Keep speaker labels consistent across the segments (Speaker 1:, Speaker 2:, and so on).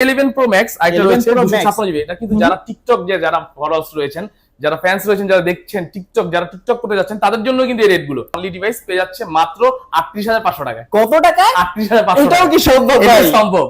Speaker 1: 11 Pro Max এটা রয়েছে 256 GB. এটা কিন্তু যারা টিকটক যারা ফলোয়ার্স রয়েছেন, যারা ফ্যান্স রয়েছেন, যারা দেখছেন টিকটক, যারা টিকটক করতে যাচ্ছেন তাদের জন্য কিন্তু এই রেট গুলো। অনলি ডিভাইস পেয়ে যাচ্ছে মাত্র ৩৮৫০০ টাকায়।
Speaker 2: কত টাকা?
Speaker 1: ৩৮৫০০।
Speaker 2: এটাও কি সম্ভব ভাই?
Speaker 1: এটা সম্ভব।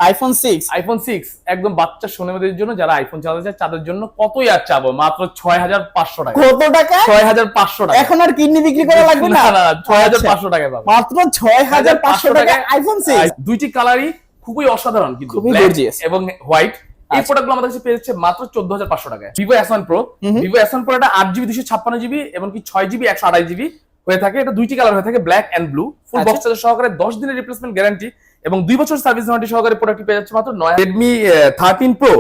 Speaker 1: আইফোন 6 একদম বাচ্চা সোনামণিদের জন্য, যারা আইফোন চালাতে চায় তাদের জন্য কতই আর চাবো, মাত্র ৬৫০০ টাকা।
Speaker 2: কত টাকা?
Speaker 1: ৬৫০০ টাকা।
Speaker 2: এখন আর কিডনি বিক্রি করা লাগবে না।
Speaker 1: ৬৫০০ টাকায় পাবো।
Speaker 2: মাত্র ৬৫০০ টাকায় আইফোন 6।
Speaker 1: দুইটি কালারই খুবই অসাধারণ, কিন্তু
Speaker 2: খুবই গর্জিয়াস
Speaker 1: এবং হোয়াইট। এই প্রোডাক্টগুলো আমাদের কাছে পেয়ে যাচ্ছে মাত্র ১৪৫০০ টাকায়। Vivo S1 Pro, Vivo S1 Pro এটা 8GB 256GB এবং কি 6GB 128GB হয়ে থাকে। এটা দুইটি কালার হয়ে থাকে, black and blue. Full box charger সহকারে 10 দিনের রিপ্লেসমেন্ট গ্যারান্টি এবং 2 বছর সার্ভিস ওয়ারেন্টি সহকারে প্রোডাক্টটি পেয়ে যাচ্ছে মাত্র 9। Redmi 13 Pro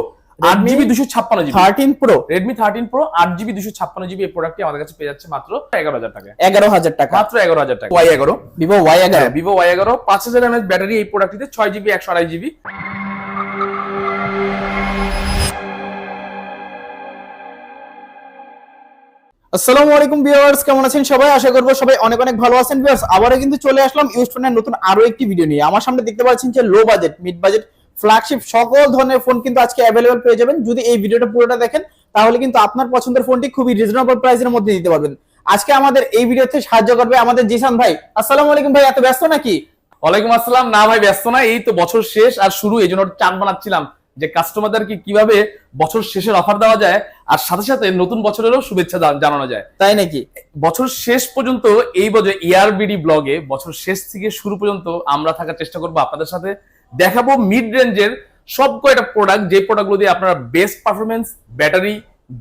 Speaker 1: 8GB 256GB।
Speaker 2: 13 Pro,
Speaker 1: Redmi 13 Pro 8GB 256GB এই প্রোডাক্টটি আমাদের কাছে পেয়ে যাচ্ছে মাত্র ১১,০০০ টাকায়।
Speaker 2: ১১,০০০ টাকা,
Speaker 1: মাত্র 11,০০০ টাকা। Y11
Speaker 2: Vivo Y11,
Speaker 1: Vivo Y11 5000 mAh battery এই প্রোডাক্টটিতে, 6GB 128GB।
Speaker 2: আসসালামু আলাইকুম ভিউয়ার্স, কেমন আছেন সবাই? আশা করব সবাই অনেক অনেক ভালো আছেন। ভিউয়ার্স, আবারো কিন্তু চলে আসলাম ইউজড ফোনের নতুন আরো একটি ভিডিও নিয়ে। আমার সামনে দেখতে পাচ্ছেন যে low budget, mid budget, flagship সকল ধরনের ফোন কিন্তু আজকে अवेलेबल পেয়ে যাবেন। যদি এই ভিডিওটা পুরোটা দেখেন তাহলে কিন্তু আপনার পছন্দের ফোনটি খুবই রিজনেবল প্রাইসের মধ্যে দিতে পারবেন। আজকে আমাদের এই ভিডিওতে সাহায্য করবে আমাদের জিসান ভাই। আসসালামু আলাইকুম ভাই, এত ব্যস্ত নাকি?
Speaker 1: ওয়ালাইকুম আসসালাম। না ভাই ব্যস্ত না, এই তো বছর শেষ আর শুরু, এইজন্য চার্ট বানাচ্ছিলাম যে কাস্টমারদেরকে কিভাবে বছর শেষের অফার দেওয়া যায় আর সাথে সাথে নতুন বছরেরও শুভেচ্ছা জানানো যায়।
Speaker 2: তাই নাকি?
Speaker 1: বছর শেষ পর্যন্ত এই বছর ইয়ারবিডি ব্লগে বছর শেষ থেকে শুরু পর্যন্ত আমরা থাকার চেষ্টা করবো আপনাদের সাথে। দেখাবো মিড রেঞ্জের সব কয়টা প্রোডাক্ট, যে প্রোডাক্টগুলো দিয়ে আপনারা বেস্ট পারফরমেন্স, ব্যাটারি,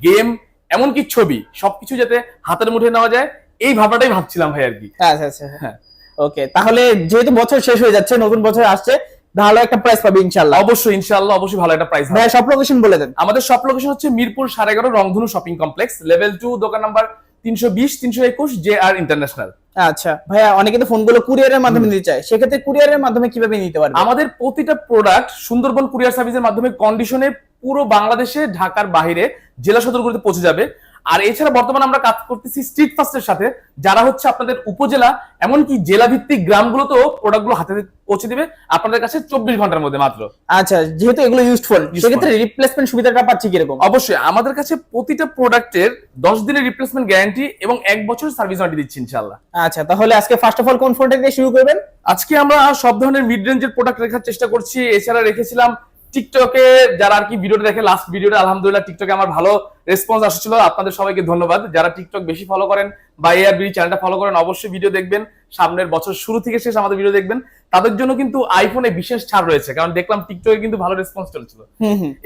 Speaker 1: গেম, এমনকি ছবি সবকিছু যাতে হাতের মুঠে নেওয়া যায়, এই ভাবনাটাই ভাবছিলাম ভাই আর কি।
Speaker 2: আচ্ছা আচ্ছা, হ্যাঁ ওকে। তাহলে যেহেতু বছর শেষ হয়ে যাচ্ছে, নতুন বছর আসছে, ভালো একটা প্রাইস পাবে ইনশাআল্লাহ।
Speaker 1: অবশ্যই ইনশাআল্লাহ, অবশ্যই ভালো একটা প্রাইস।
Speaker 2: ভাই সব লোকেশন বলে দেন।
Speaker 1: আমাদের সব লোকেশন হচ্ছে মিরপুর 11.5 রংধনু শপিং কমপ্লেক্স, লেভেল 2, দোকান নাম্বার 320-321 JR ইন্টারন্যাশনাল।
Speaker 2: আচ্ছা ভাইয়া, অনেকে তো ফোনগুলো কুরিয়ারের মাধ্যমে নিতে চায়, সেক্ষেত্রে কুরিয়ারের মাধ্যমে কিভাবে নিতে পারবে?
Speaker 1: আমাদের প্রতিটা প্রোডাক্ট সুন্দরবন কুরিয়ার সার্ভিসের মাধ্যমে কন্ডিশনে পুরো বাংলাদেশে, ঢাকার বাইরে জেলা সদরগুলোতে পৌঁছে যাবে। আর এছাড়া বর্তমানে আমরা কাজ করতেছি স্ট্রিট ফাস্টের সাথে, যারা হচ্ছে আপনাদের উপজেলা এমনকি জেলা ভিত্তিক গ্রামগুলোতেও প্রোডাক্টগুলো হাতে পৌঁছে দিবে আপনাদের কাছে 24 ঘন্টার মধ্যে মাত্র।
Speaker 2: আচ্ছা, যেহেতু এগুলো ইউজফুল, সেক্ষেত্রে রিপ্লেসমেন্ট সুবিধাটা পাচ্ছি কিরকম?
Speaker 1: অবশ্যই আমাদের কাছে প্রতিটা প্রোডাক্টের 10 দিনের রিপ্লেসমেন্ট গ্যারান্টি এবং 1 বছর সার্ভিস ওয়ারেন্টি দিচ্ছি ইনশাআল্লাহ।
Speaker 2: আচ্ছা, তাহলে আজকে ফার্স্ট অফ অল কোন ফোনটা দিয়ে শুরু করবেন?
Speaker 1: আজকে আমরা সব ধরনের মিড রেঞ্জের প্রোডাক্ট রাখার চেষ্টা করছি। এছাড়া রেখেছিলাম টিকটকে, যারা আর কি ভিডিওটা দেখে, লাস্ট ভিডিওটা আলহামদুলিল্লাহ টিকটকে আমার ভালো রেসপন্স আসছিল। আপনাদের সবাইকে ধন্যবাদ। যারা টিকটক বেশি ফলো করেন বা এআরবি চ্যানেলটা ফলো করেন, অবশ্যই ভিডিও দেখবেন। সামনের বছর শুরু থেকে শেষ আমাদের ভিডিও দেখবেন। তাদের জন্য কিন্তু আইফোনে বিশেষ ছাড় রয়েছে, কারণ দেখলাম টিকটকে কিন্তু ভালো রেসপন্স চলছিল।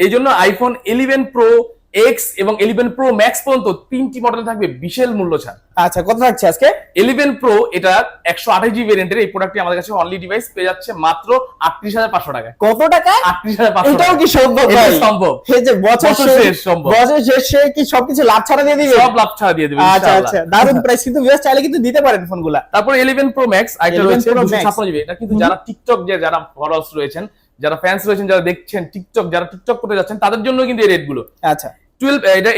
Speaker 1: এই জন্য আইফোন 11 Pro X এবং 11 Pro Max পর্যন্ত 3টি মডেল থাকবে বিশাল মূল্য ছাড়।
Speaker 2: আচ্ছা, কত থাকছে আজকে?
Speaker 1: 11 Pro এটা 128GB ভেরিয়েন্টের এই প্রোডাক্টটি আমাদের কাছে অনলি ডিভাইস পেয়ে যাচ্ছে মাত্র ৩৮৫০০ টাকায়।
Speaker 2: কত টাকা?
Speaker 1: ৩৮৫০০।
Speaker 2: এটাও কি সম্ভব ভাই?
Speaker 1: সম্ভব।
Speaker 2: এই যে বছর শেষ
Speaker 1: সম্ভব,
Speaker 2: বছর শেষে কি সবকিছু লাভ ছাড়া দিয়ে দিবে?
Speaker 1: সব লাভ ছাড়া দিয়ে দিবে
Speaker 2: আচ্ছা
Speaker 1: ইনশাআল্লাহ।
Speaker 2: আচ্ছা, দারুণ প্রাইস, কিন্তু ভিউয়ার্স চাইলে কিন্তু দিতে পারেন ফোনগুলা।
Speaker 1: তারপর 11 Pro Max এটা রয়েছে
Speaker 2: 11 Pro Max।
Speaker 1: 256GB। এটা কিন্তু যারা টিকটক যারা ফলোয়ার্স রয়েছেন, যারা ফ্যান্স রয়েছেন, যারা দেখছেন টিকটক, যারা টিকটক করতে যাচ্ছেন তাদের জন্য কিন্তু এই রেটগুলো।
Speaker 2: আচ্ছা,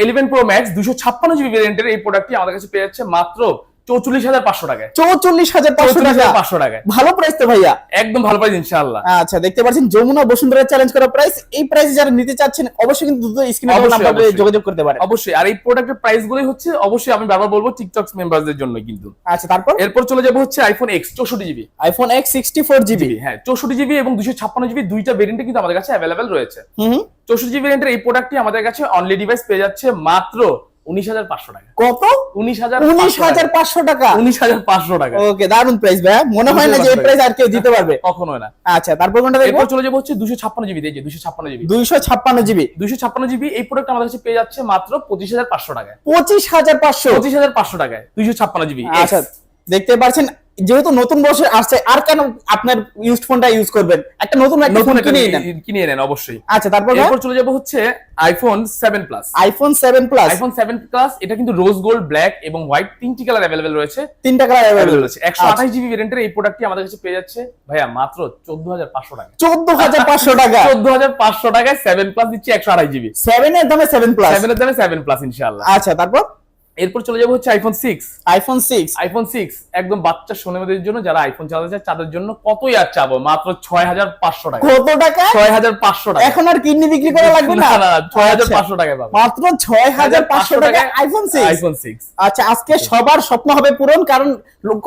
Speaker 1: 11 Pro Max 256GB ভেরিয়েন্টের এই প্রোডাক্টটি আমাদের কাছে পেয়ে যাচ্ছে মাত্র ৪৪৫০০ টাকায়।
Speaker 2: ৪৪৫০০
Speaker 1: টাকায়।
Speaker 2: ভালো প্রাইস তো ভাইয়া,
Speaker 1: একদম ভালো প্রাইস ইনশাআল্লাহ।
Speaker 2: আচ্ছা, দেখতে পাচ্ছেন যমুনা বসুন্ধরা চ্যালেঞ্জ করা প্রাইস। এই প্রাইসে যারা নিতে চাচ্ছেন অবশ্যই কিন্তু দ্রুত স্ক্রিনে দেওয়া নাম্বারে যোগাযোগ করতে পারেন।
Speaker 1: অবশ্যই। আর এই প্রোডাক্টের প্রাইস গুলোই হচ্ছে, অবশ্যই আমি বারবার বলবো, টিকটক মেম্বারদের জন্য কিন্তু।
Speaker 2: আচ্ছা, তারপর
Speaker 1: এরপর চলে যাব হচ্ছে iPhone X 64GB।
Speaker 2: IPhone X 64GB,
Speaker 1: হ্যাঁ 64GB এবং 256GB দুইটা ভেরিয়েন্টে কিন্তু আমাদের কাছে अवेलेबल রয়েছে। 64GB ভেরিয়েন্টের এই প্রোডাক্টটি আমাদের কাছে অনলি ডিভাইস পেয়ে যাচ্ছে মাত্র ১৯৫০০ টাকা।
Speaker 2: কত?
Speaker 1: ১৯৫০০
Speaker 2: টাকা।
Speaker 1: ১৯৫০০ টাকা।
Speaker 2: ওকে, দারুন প্রাইস ভাইয়া, মনে হয় না যে এই প্রাইস আর কেউ দিতে পারবে।
Speaker 1: কখনোই না।
Speaker 2: আচ্ছা, তারপর কোনটা দেখবো?
Speaker 1: এরপর চলে যাব হচ্ছে 256GB। এই যে 256GB,
Speaker 2: 256GB
Speaker 1: এই প্রোডাক্ট আমাদের কাছে পেয়ে যাচ্ছে মাত্র ২৫৫০০ টাকায়।
Speaker 2: ২৫৫০০
Speaker 1: ২৫৫০০ টাকায় 256GB।
Speaker 2: আচ্ছা, দেখতে পাচ্ছেন যেহেতু নতুন বছর আসছে, আর কেন আপনার ইউজড ফোনটা ইউজ করবেন? একটা নতুন ফোন
Speaker 1: কিনে নেন অবশ্যই।
Speaker 2: আচ্ছা, তারপর
Speaker 1: এরপর চলে যাব হচ্ছে iPhone 7 plus.
Speaker 2: IPhone 7 plus,
Speaker 1: iPhone 7 plus এটা কিন্তু রোজ গোল্ড, ব্ল্যাক এবং হোয়াইট তিনটি কালার अवेलेबल রয়েছে।
Speaker 2: তিনটা কালার अवेलेबल
Speaker 1: রয়েছে। 128GB ভেরিয়েন্টের এই প্রোডাক্টটি আমাদের কাছে পেয়ে যাচ্ছে ভাইয়া মাত্র ১৪৫০০ টাকা।
Speaker 2: ১৪৫০০ টাকা।
Speaker 1: ১৪৫০০ টাকায় 7 প্লাস দিচ্ছি 128GB।
Speaker 2: 7 এর দামে 7 প্লাস,
Speaker 1: 7 এর দামে 7 প্লাস ইনশাআল্লাহ।
Speaker 2: আচ্ছা, তারপর
Speaker 1: এরপর চলে যাবো হচ্ছে আইফোন 6 একদম বাচ্চা সোনামণিদের জন্য, যারা আইফোন চালাতে চায় তাদের জন্য কতই আর চাবো, মাত্র 6500 টাকা।
Speaker 2: কত টাকা?
Speaker 1: 6500 টাকা।
Speaker 2: এখন আর কিডনি বিক্রি করা লাগবে না,
Speaker 1: 6500 টাকায় পাবো,
Speaker 2: মাত্র 6500 টাকা আইফোন 6। আচ্ছা, আজকে সবার স্বপ্ন হবে পূরণ, কারণ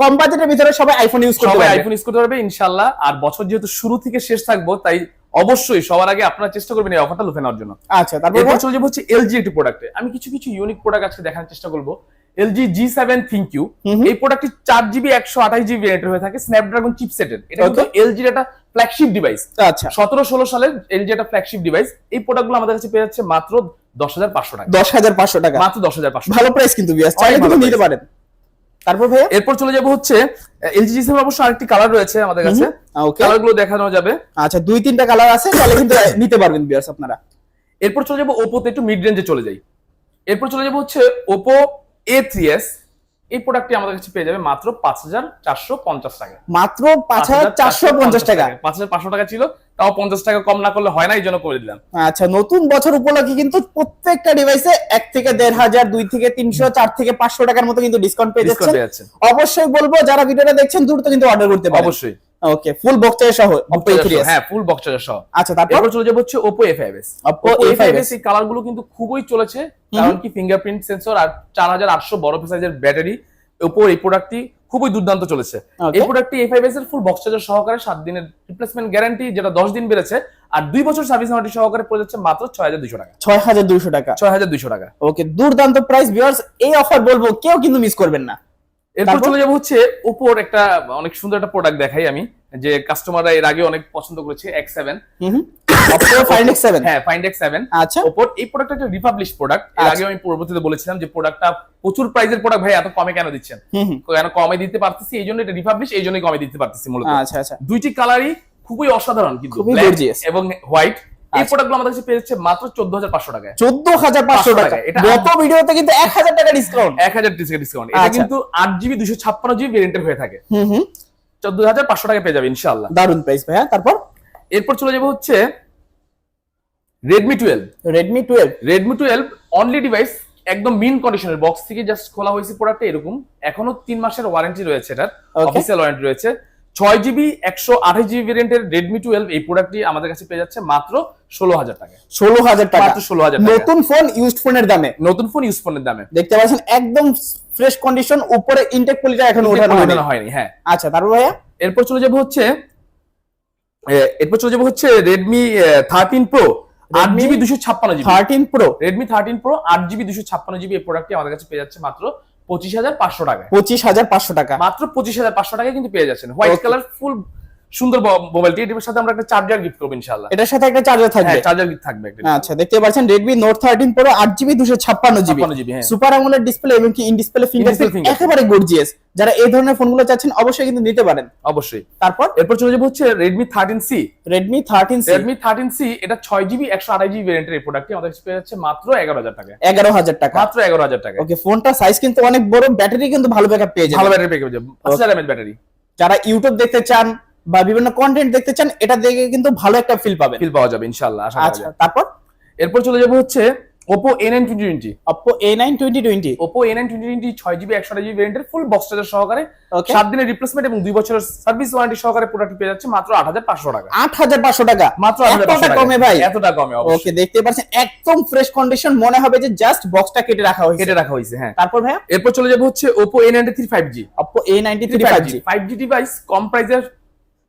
Speaker 2: কম বাজেটের ভিতরে সবাই আইফোন ইউজ করতে পারবে।
Speaker 1: আইফোন ইউজ করতে পারবে ইনশাআল্লাহ। আর বছর যেহেতু শুরু থেকে শেষ থাকবো, তাই অবশ্যই সবার আগে আপনারা চেষ্টা করবেন এই অফারটা লুফে নেওয়ার জন্য।
Speaker 2: আচ্ছা, তারপর
Speaker 1: চলে যাবো হচ্ছে এলজি একটি প্রোডাক্টে। আমি কিছু ইউনিক প্রোডাক্ট আজকে দেখানোর চেষ্টা করবো। এলজি G7 ThinQ, এই প্রোডাক্টটি 4GB 128GB ভেরিয়েন্টের হয়ে থাকে, স্ন্যাপড্রাগন চিপসেটের। এটা কিন্তু এলজির একটা ফ্ল্যাগশিপ ডিভাইস।
Speaker 2: আচ্ছা,
Speaker 1: 17-16 সালের এলজি একটা ফ্ল্যাগশিপ ডিভাইস। এই প্রোডাক্টগুলো আমাদের কাছে পেয়ে যাচ্ছে মাত্র 10500 টাকা।
Speaker 2: 10500 টাকা,
Speaker 1: মাত্র 10500।
Speaker 2: ভালো প্রাইস কিন্তু ভিউয়ার্স, চাইলে কিন্তু নিতে পারেন। তারপর ভাইয়া
Speaker 1: এরপর চলে যাবো হচ্ছে এলজি G7 অবশ্য আরেকটি কালার রয়েছে আমাদের কাছে, কালারগুলো দেখানো যাবে।
Speaker 2: আচ্ছা, 2-3টা কালার আছে, তাহলে কিন্তু নিতে পারবেন ভিউয়ার্স আপনারা।
Speaker 1: এরপর চলে যাবো ওপোতে, একটু মিড রেঞ্জে চলে যাই। এরপর চলে যাবো হচ্ছে ওপো A3s। এই প্রোডাক্টটি আমাদের কাছে পেয়ে যাবে মাত্র 5450 টাকা।
Speaker 2: মাত্র 5450 টাকা।
Speaker 1: 5500 টাকা ছিল, তাও 50 টাকা কম না করলে হয় না, এই জন্য করে দিলাম।
Speaker 2: আচ্ছা, নতুন বছর উপলক্ষে কিন্তু প্রত্যেকটা ডিভাইসে 1 থেকে 1500, 2 থেকে 300, 4 থেকে 500 টাকার মতো কিন্তু ডিসকাউন্ট পেয়ে যাচ্ছেন। অবশ্যই বলবো যারা ভিডিওটা দেখছেন দ্রুত কিন্তু অর্ডার করতে পারেন।
Speaker 1: অবশ্যই।
Speaker 2: ওকে, ফুল বক্স চার্জার সহ Oppo A3s।
Speaker 1: হ্যাঁ, ফুল বক্স চার্জার সহ।
Speaker 2: আচ্ছা, তারপর
Speaker 1: চলে যাবো হচ্ছে Oppo A5s।
Speaker 2: Oppo A5s
Speaker 1: এই কালারগুলো কিন্তু খুবই চলেছে, কারণ কি ফিঙ্গারপ্রিন্ট সেন্সর আর 4800 বড় সাইজের ব্যাটারি। Oppo এই প্রোডাক্টটি খুবই দুর্দান্ত চলেছে। এই প্রোডাক্টটি A5s এর ফুল বক্স চার্জার সহকারে 7 দিনের রিপ্লেসমেন্ট গ্যারান্টি, যেটা 10 দিন বেড়েছে, আর 2 বছর সার্ভিস ওয়ারেন্টি সহকারে পড়ে যাচ্ছে মাত্র 6200 টাকা।
Speaker 2: 6200 টাকা।
Speaker 1: 6200 টাকা।
Speaker 2: ওকে, দুর্দান্ত প্রাইস ভিউয়ার্স, এই অফার বলবো কেউ কিন্তু মিস করবেন না।
Speaker 1: এরপর চলে যাবো হচ্ছে Oppoর একটা অনেক সুন্দর একটা প্রোডাক্ট দেখাই আমি, যে কাস্টমাররা এর আগে অনেক পছন্দ করেছে, X7।
Speaker 2: Oppo Find X7।
Speaker 1: হ্যাঁ, Find X7।
Speaker 2: আচ্ছা,
Speaker 1: Oppoর এই প্রোডাক্টটা একটা রিপাবলিশ প্রোডাক্ট। এর আগে আমি পূর্ববর্তীতে বলেছিলাম যে প্রোডাক্টটা প্রচুর প্রাইসের প্রোডাক্ট, ভাই এত কমে কেন দিচ্ছেন? কেন কমে দিতে পারতেছি, এই জন্য এটা রিপাবলিশ, এই জন্যই কমে দিতে পারতেছি মূলত।
Speaker 2: আচ্ছা আচ্ছা,
Speaker 1: দুইটি কালারই খুবই অসাধারণ, কিন্তু
Speaker 2: খুবই গর্জিয়াস
Speaker 1: এবং হোয়াইট। এই প্রোডাক্টগুলো আমাদের কাছে পেয়ে যাচ্ছে মাত্র 14500 টাকায়।
Speaker 2: 14500 টাকা।
Speaker 1: এটা
Speaker 2: গত ভিডিওতে কিন্তু 1000 টাকা ডিসকাউন্ট,
Speaker 1: 1000 টাকা ডিসকাউন্ট। এটা কিন্তু 8GB 256GB ভেরিয়েন্টের হয়ে থাকে। 14500 টাকা পেয়ে যাবে ইনশাআল্লাহ।
Speaker 2: দারুন প্রাইস ভাইয়া। তারপর
Speaker 1: এরপর চলে যাবো হচ্ছে Redmi 12 অনলি ডিভাইস, একদম মিন কন্ডিশনের, বক্স থেকে জাস্ট খোলা হয়েছে প্রোডাক্টটা এরকম। এখনো 3 মাসের ওয়ারেন্টি রয়েছে, এটার অফিসিয়াল ওয়ারেন্টি রয়েছে। 6GB 128GB ভেরিয়েন্টের Redmi 12 এই প্রোডাক্টটি আমাদের কাছে পেয়ে যাচ্ছে মাত্র 16000 টাকা।
Speaker 2: 16000 টাকা,
Speaker 1: মাত্র 16000 টাকা।
Speaker 2: নতুন ফোন ইউজড ফোনের দামে,
Speaker 1: নতুন ফোন ইউজ ফোনের দামে
Speaker 2: দেখতে পাচ্ছেন একদম ফ্রেশ কন্ডিশন, উপরে ইনটেক পলিটা এখনো ওঠানো
Speaker 1: হয়নি। হ্যাঁ,
Speaker 2: আচ্ছা, তারপর ভাইয়া
Speaker 1: এরপর চলে যাবো হচ্ছে Redmi 13 Pro 8GB 256GB।
Speaker 2: 13 Pro,
Speaker 1: Redmi 13 Pro 8GB 256GB এই প্রোডাক্টটি আমাদের কাছে পেয়ে যাচ্ছে মাত্র 25500 টাকা।
Speaker 2: 25500 টাকা,
Speaker 1: মাত্র 25500 টাকায় কিন্তু পেয়ে যাচ্ছেন। হোয়াইট কালার ফুল সুন্দর মোবাইলটি। এর সাথে আমরা একটা চার্জার গিফট করব ইনশাআল্লাহ।
Speaker 2: এটার সাথে একটা চার্জার থাকবে।
Speaker 1: হ্যাঁ, চার্জার গিফট থাকবে একটা।
Speaker 2: আচ্ছা, দেখতে পাচ্ছেন Redmi Note 13 Pro 8GB 256GB, super AMOLED display এবং কি ইন ডিসপ্লে ফিঙ্গারপ্রিন্ট, একেবারে গর্জিয়াস। যারা এই ধরনের ফোনগুলো চাচ্ছেন অবশ্যই কিন্তু নিতে পারেন।
Speaker 1: অবশ্যই।
Speaker 2: তারপর
Speaker 1: এরপর চলে যাবো হচ্ছে Redmi 13C।
Speaker 2: Redmi 13C
Speaker 1: এটা 6GB 128GB ভেরিয়েন্টের এই প্রোডাক্টটি আমাদের কাছে পেয়ে যাচ্ছে মাত্র 11000 টাকা।
Speaker 2: 11000 টাকা,
Speaker 1: মাত্র 11000 টাকা।
Speaker 2: ওকে, ফোনটা সাইজ কিন্তু অনেক বড়, ব্যাটারি কিন্তু ভালো ব্যাকআপ পেয়ে যাবে।
Speaker 1: ভালো ব্যাটারি পেয়ে যাবে, 5000 mAh ব্যাটারি।
Speaker 2: যারা ইউটিউব দেখতে চান বা বিভিন্ন কন্টেন্ট দেখতে চান, এটা দেখে কিন্তু ভালো একটা ফিল
Speaker 1: পাওয়া যাবে ইনশাআল্লাহ, আশা করা যায়।
Speaker 2: আচ্ছা, তারপর
Speaker 1: এরপর চলে যাবো হচ্ছে Oppo A9 2020।
Speaker 2: Oppo A9 2020
Speaker 1: 6GB 128GB ভেরিয়েন্টের ফুল বক্স চার্জার সহকারে 7 দিনের রিপ্লেসমেন্ট এবং 2 বছরের সার্ভিস ওয়ারেন্টি সহকারে প্রোডাক্ট পেয়ে যাচ্ছে মাত্র 8500 টাকা।
Speaker 2: 8500 টাকা,
Speaker 1: মাত্র 8500 টাকা।
Speaker 2: কমে ভাই,
Speaker 1: এতটা কমে।
Speaker 2: ওকে, দেখতে পাচ্ছেন একদম ফ্রেশ কন্ডিশন, মনে হবে যে জাস্ট বক্সটা কেটে রাখা হয়েছে।
Speaker 1: হ্যাঁ,
Speaker 2: তারপর ভাইয়া
Speaker 1: এরপর চলে যাবো হচ্ছে Oppo A93 5G।
Speaker 2: Oppo A93 5G
Speaker 1: device, কম প্রাইসের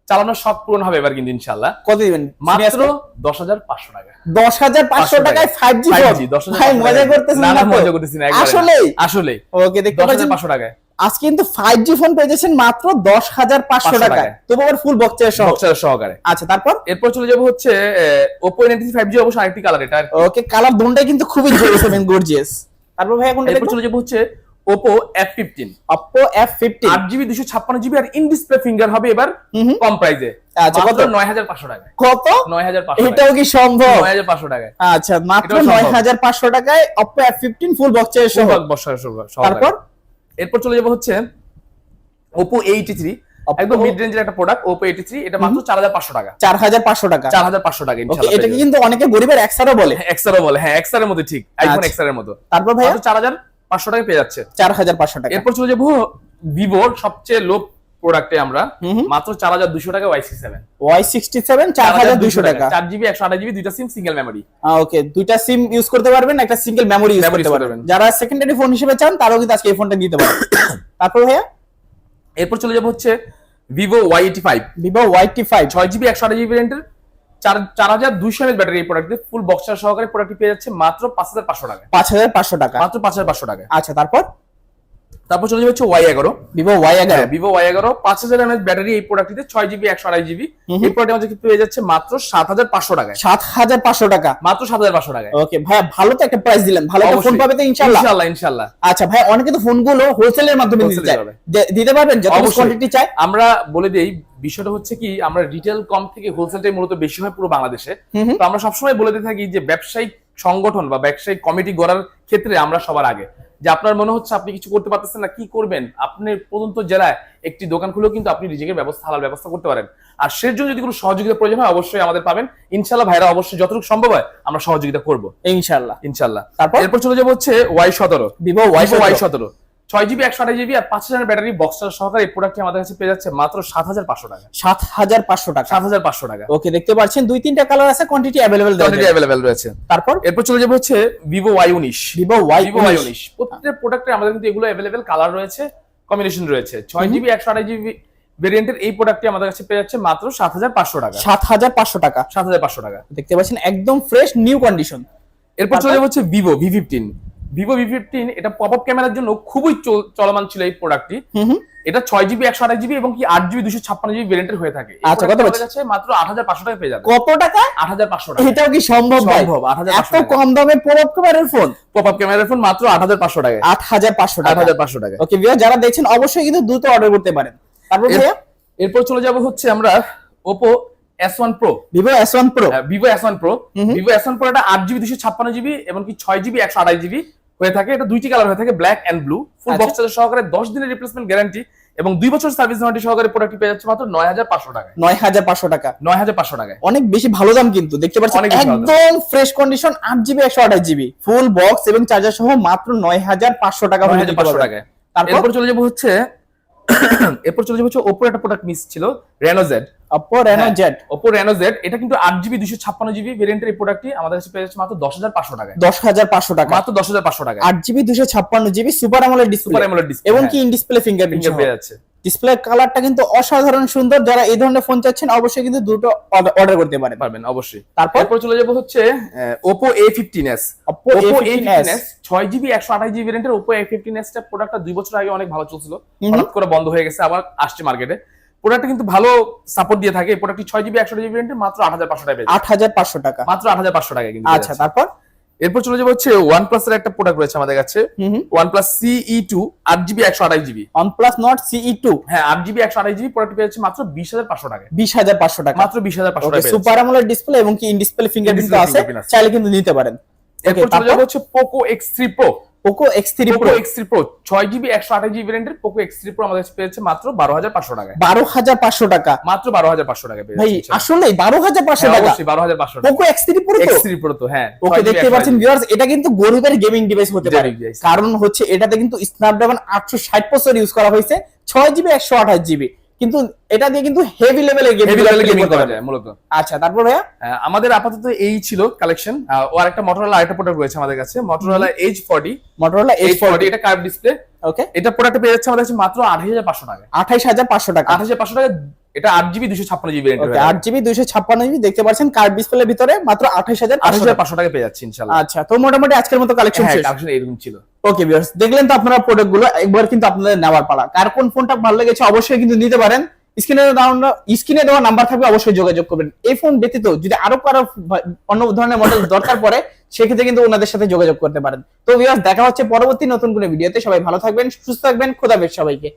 Speaker 1: চালানোর শখ পূরণ হবে এবার কিন্তু ইনশাআল্লাহ।
Speaker 2: কত দিবেন?
Speaker 1: মাত্র 10500 টাকা।
Speaker 2: 10500 টাকায় 5G ফোন। ভাই মজা করতেছেন না?
Speaker 1: মজা করতেছি না, আসলে।
Speaker 2: ওকে, দেখতে পাচ্ছেন
Speaker 1: 10500 টাকায়
Speaker 2: আজকে কিন্তু 5G ফোন পেয়ে যাচ্ছেন মাত্র 10500 টাকায়, তবু আবার ফুল বক্স চার্জার
Speaker 1: সহকারে।
Speaker 2: আচ্ছা, তারপর
Speaker 1: এরপর চলে যাবো হচ্ছে Oppo A93 5G, অবশ্য আরেকটি কালার এটা।
Speaker 2: ওকে, কালার দুটোই কিন্তু খুবই গর্জিয়াস। তারপর ভাই এখন
Speaker 1: এরপর চলে যাবো হচ্ছে Oppo F15।
Speaker 2: Oppo F15
Speaker 1: 8GB 256GB আর ইন ডিসপ্লে ফিঙ্গার হবে এবার কম প্রাইসে।
Speaker 2: আচ্ছা, কত?
Speaker 1: 9500 টাকা।
Speaker 2: কত?
Speaker 1: 9500।
Speaker 2: এটাও কি সম্ভব?
Speaker 1: 9500 টাকা।
Speaker 2: আচ্ছা, মাত্র 9500 টাকায় Oppo F15 ফুল বক্স চার্জার সহ। তারপর
Speaker 1: এরপর চলে যাবো হচ্ছে Oppo A83। একদম মিড রেঞ্জের একটা প্রোডাক্ট Oppo A83। এটা মাত্র 4500 টাকা।
Speaker 2: 4500 টাকা।
Speaker 1: 4500 টাকা ইনশাআল্লাহ।
Speaker 2: এটাকে কিন্তু অনেকে গরিবের এক্সারও বলে।
Speaker 1: হ্যাঁ, এক্সারের মতো, ঠিক আইফোন এক্সারের মতো।
Speaker 2: তারপর ভাই
Speaker 1: 4500 500 টাকা পেয়ে যাচ্ছে।
Speaker 2: 4500 টাকা।
Speaker 1: এরপর চলে যাবো ভিভোর সবচেয়ে লো প্রোডাক্টে আমরা মাত্র 4200 টাকা Y67
Speaker 2: 4200 টাকা।
Speaker 1: 4GB 128GB দুইটা সিম সিঙ্গেল মেমোরি।
Speaker 2: ওকে, দুইটা সিম ইউজ করতে পারবেন, একটা সিঙ্গেল মেমোরি ইউজ করতে পারবেন। যারা সেকেন্ডারি ফোন হিসেবে চান তারাও কিন্তু আজকে এই ফোনটা নিতে পারবেন। তারপর ভাইয়া
Speaker 1: এরপর চলে যাবো হচ্ছে ভিভো Y85 6GB 128GB ভেরিয়েন্টের 4200 mAh ব্যাটারি। এই প্রোডাক্টে ফুল বক্সার সহকারে প্রোডাক্টটি পেয়ে যাচ্ছে মাত্র 5500 টাকা।
Speaker 2: 5500 টাকা
Speaker 1: মাত্র 5500 টাকা।
Speaker 2: আচ্ছা, তারপর
Speaker 1: চলে যাবে হচ্ছে Y11
Speaker 2: Vivo
Speaker 1: Y11 5000 mAh battery. এই প্রোডাক্টটিতে 6GB 128GB। এই প্রোডাক্টে আমাদের কিন্তু পেয়ে যাচ্ছে মাত্র 7500 টাকা।
Speaker 2: 7500 টাকা,
Speaker 1: মাত্র 7500 টাকা।
Speaker 2: ওকে ভাইয়া, ভালো তো একটা প্রাইস দিলেন, ভালো একটা ফোন পাবে তো ইনশাআল্লাহ।
Speaker 1: ইনশাআল্লাহ।
Speaker 2: আচ্ছা ভাই, অনেকে তো ফোনগুলো হোলসেলের মাধ্যমে দিতে পারবেন, যত কোয়ান্টিটি চাই।
Speaker 1: আমরা বলে দেই বিষয়টা হচ্ছে কি, আমরা রিটেল কম থেকে হোলসেলটাই মূলত বেশি হয় পুরো বাংলাদেশে। তো আমরা সবসময় বলে দিয়ে থাকি যে ব্যবসায়িক সংগঠন বা ব্যবসায়িক কমিটি গড়ার ক্ষেত্রে আমরা সবার আগে, যে আপনার মনে হচ্ছে আপনি কিছু করতে পারতেছেন না, কি করবেন, আপনি প্রত্যন্ত জেলায় একটি দোকান খুলেও কিন্তু আপনি নিজেকে হালাল ব্যবস্থা করতে পারেন। আর সের জন্য যদি কোনো সহযোগিতা প্রয়োজন হয় অবশ্যই আমাদের পাবেন ইনশাআল্লাহ। ভাইরা অবশ্যই যতটুকু সম্ভব হয় আমরা সহযোগিতা করব ইনশাআল্লাহ। তারপর এরপর চলে যাবো হচ্ছে Y17
Speaker 2: Vivo Y17
Speaker 1: 6GB 128GB আর 5000 ব্যাটারি বক্সার সহকারে এই প্রোডাক্টটি আমাদের কাছে পেয়ে যাচ্ছে মাত্র 7500 টাকা।
Speaker 2: 7500 টাকা।
Speaker 1: 7500 টাকা।
Speaker 2: ওকে, দেখতে পাচ্ছেন 2-3টা কালার আছে, কোয়ান্টিটি अवेलेबल
Speaker 1: রয়েছে।
Speaker 2: তারপর
Speaker 1: এরপর চলে যাবো হচ্ছে ভিভো Y19 প্রত্যেকটা প্রোডাক্টে আমাদের কিন্তু এগুলো अवेलेबल কালার রয়েছে, কম্বিনেশন রয়েছে। 6GB 128GB ভেরিয়েন্টের এই প্রোডাক্টটি আমাদের কাছে পেয়ে যাচ্ছে মাত্র 7500 টাকা।
Speaker 2: 7500 টাকা।
Speaker 1: 7500 টাকা।
Speaker 2: দেখতে পাচ্ছেন একদম ফ্রেশ নিউ কন্ডিশন।
Speaker 1: এরপর চলে যাবো হচ্ছে ভিভো V15 এটা পপআপ ক্যামেরার জন্য খুবই চলমান ছিল এই প্রোডাক্টটি। এটা 6GB 128GB এবং কি 8GB 256GB ভেরিয়েন্টের হয়ে থাকে।
Speaker 2: আচ্ছা, কত
Speaker 1: আছে মাত্র 8500 টাকা পেয়ে যাবে।
Speaker 2: কত টাকা?
Speaker 1: 8500 টাকা।
Speaker 2: এটাও কি সম্ভব ভাই? এত কম দামে
Speaker 1: পপআপ ক্যামেরার ফোন মাত্র 8500 টাকা।
Speaker 2: 8500 টাকা।
Speaker 1: 8500 টাকা।
Speaker 2: ওকে ভিউয়ার, যারা দেখছেন অবশ্যই কিন্তু দ্রুত অর্ডার করতে পারেন। তারপর ভাইয়া
Speaker 1: এরপর চলে যাব হচ্ছে আমরা Oppo S1 Pro
Speaker 2: Vivo S1 Pro
Speaker 1: Vivo S1 Pro এটা 8GB 256GB এবং কি 6GB 128GB হয়ে থাকে। এটা দুইটি কালার হয়ে থাকে, black and blue. Full box charger সহকারে 10 দিনের রিপ্লেসমেন্ট গ্যারান্টি এবং 2 বছর সার্ভিস ওয়ারেন্টি সহকারে প্রোডাক্টটি পেয়ে যাচ্ছে মাত্র 9500 টাকা।
Speaker 2: 9500 টাকা।
Speaker 1: 9500 টাকা।
Speaker 2: অনেক বেশি ভালো দাম কিন্তু, দেখতে পাচ্ছেন একদম fresh condition 8GB 128GB full box এবং চার্জার সহ মাত্র 9500 টাকা।
Speaker 1: 9500 টাকা। এরপর চলে যাব হচ্ছে Oppo একটা প্রোডাক্ট মিস ছিল, Reno Z। Oppo Reno Z এটা কিন্তু 8GB 256GB ভেরিয়েন্টের এই প্রোডাক্টটি আমাদের কাছে পেয়ে যাচ্ছে মাত্র 10500 টাকা।
Speaker 2: 10500 টাকা।
Speaker 1: মাত্র 10500 টাকা।
Speaker 2: 8GB 256GB super AMOLED display এবং কি ইন ডিসপ্লে ফিঙ্গারপ্রিন্ট
Speaker 1: পেয়ে যাচ্ছে।
Speaker 2: ডিসপ্লে কালারটা কিন্তু অসাধারণ সুন্দর। যারা এই ধরনের ফোন চাচ্ছেন অবশ্যই কিন্তু দুটো অর্ডার করতে পারবেন
Speaker 1: অবশ্যই।
Speaker 2: তারপর
Speaker 1: চলে যাব হচ্ছে Oppo A15s 6GB 128GB ভেরিয়েন্টের Oppo A15s টা প্রোডাক্টটা 2 বছর আগে অনেক ভালো চলছিল, হঠাৎ করে বন্ধ হয়ে গেছে, আবার আসছে মার্কেটে। প্রোডাক্টটা কিন্তু ভালো সাপোর্ট দিয়ে থাকে। এই প্রোডাক্টটি 6GB 128GB ভেরিয়েন্টের মাত্র 8500 টাকা।
Speaker 2: 8500 টাকা।
Speaker 1: মাত্র 8500 টাকা কিন্তু।
Speaker 2: আচ্ছা, তারপর
Speaker 1: এরপর চলে যাবো হচ্ছে OnePlus এর একটা প্রোডাক্ট রয়েছে আমাদের কাছে, OnePlus CE2 8GB 128GB।
Speaker 2: OnePlus Nord CE2
Speaker 1: হ্যাঁ 8GB 128GB প্রোডাক্ট পেয়েছে মাত্র 20500 টাকা।
Speaker 2: 20500 টাকা।
Speaker 1: মাত্র 20500 টাকা।
Speaker 2: সুপার অ্যামোলেড ডিসপ্লে এবং কি ইন ডিসপ্লে ফিঙ্গারপ্রিন্ট আছে, চাইলে কিন্তু নিতে পারেন।
Speaker 1: এরপর চলে যাবো হচ্ছে Poco X3 Pro 6GB 128GB ভেরিয়েন্টের Poco X3 Pro আমাদের কাছে পেয়েছে মাত্র 12500 টাকা।
Speaker 2: 12500 টাকা।
Speaker 1: মাত্র 12500 টাকা পেয়েছে।
Speaker 2: ভাই আসলে 12500 টাকা।
Speaker 1: অবশ্যই 12500 টাকা।
Speaker 2: Poco X3 Pro তো
Speaker 1: হ্যাঁ।
Speaker 2: ওকে, দেখতে পাচ্ছেন ভিউয়ার্স, এটা কিন্তু গরিবের গেমিং ডিভাইস হতে পারে, কারণ হচ্ছে এটাতে কিন্তু স্ন্যাপড্রাগন 860 প্রসেসর ইউজ করা হয়েছে, 6GB 128GB, কিন্তু এটা দিয়ে কিন্তু হেভি লেভেলের গেমিং করা যায় মূলত। আচ্ছা, তারপর ভাইয়া
Speaker 1: আমাদের আপাতত এই ছিল কালেকশন। ও আরেকটা Motorola আরেকটা প্রোডাক্ট রয়েছে আমাদের কাছে, Motorola Edge 40 এটা কার্ভ ডিসপ্লে। ওকে, এটা প্রোডাক্ট পেয়ে যাচ্ছে আমাদের কাছে মাত্র 28500 টাকা।
Speaker 2: 28500 টাকা।
Speaker 1: 28500 টাকা। এটা 8GB 256GB ভেরিয়েন্ট।
Speaker 2: ওকে, 8GB 256GB দেখতে পাচ্ছেন কার্ভ ডিসপ্লের ভিতরে মাত্র
Speaker 1: 28500 টাকা পেয়ে যাচ্ছে ইনশাআল্লাহ।
Speaker 2: আচ্ছা, তো মোটামুটি আজকের মতো কালেকশন শেষ।
Speaker 1: কালেকশন এরকম ছিল।
Speaker 2: ওকে ভিউয়ার্স, দেখলেন তো আপনারা প্রোডাক্টগুলো, একবার কিন্তু আপনাদের নেওয়ার পালা। কার কোন ফোনটা ভালো লেগেছে অবশ্যই কিন্তু নিতে পারেন। স্ক্রিনে দেওয়া নাম্বার থাকবে, অবশ্যই যোগাযোগ করবেন। এই ফোন ব্যতীত যদি আরো কারো অন্য ধরনের মডেল দরকার পড়ে সেক্ষেত্রে কিন্তু ওনাদের সাথে যোগাযোগ করতে পারেন। তো ভিউয়ার্স, দেখা হচ্ছে পরবর্তী নতুন কোনো ভিডিওতে। সবাই ভালো থাকবেন, সুস্থ থাকবেন, খোদা হাফেজ সবাইকে।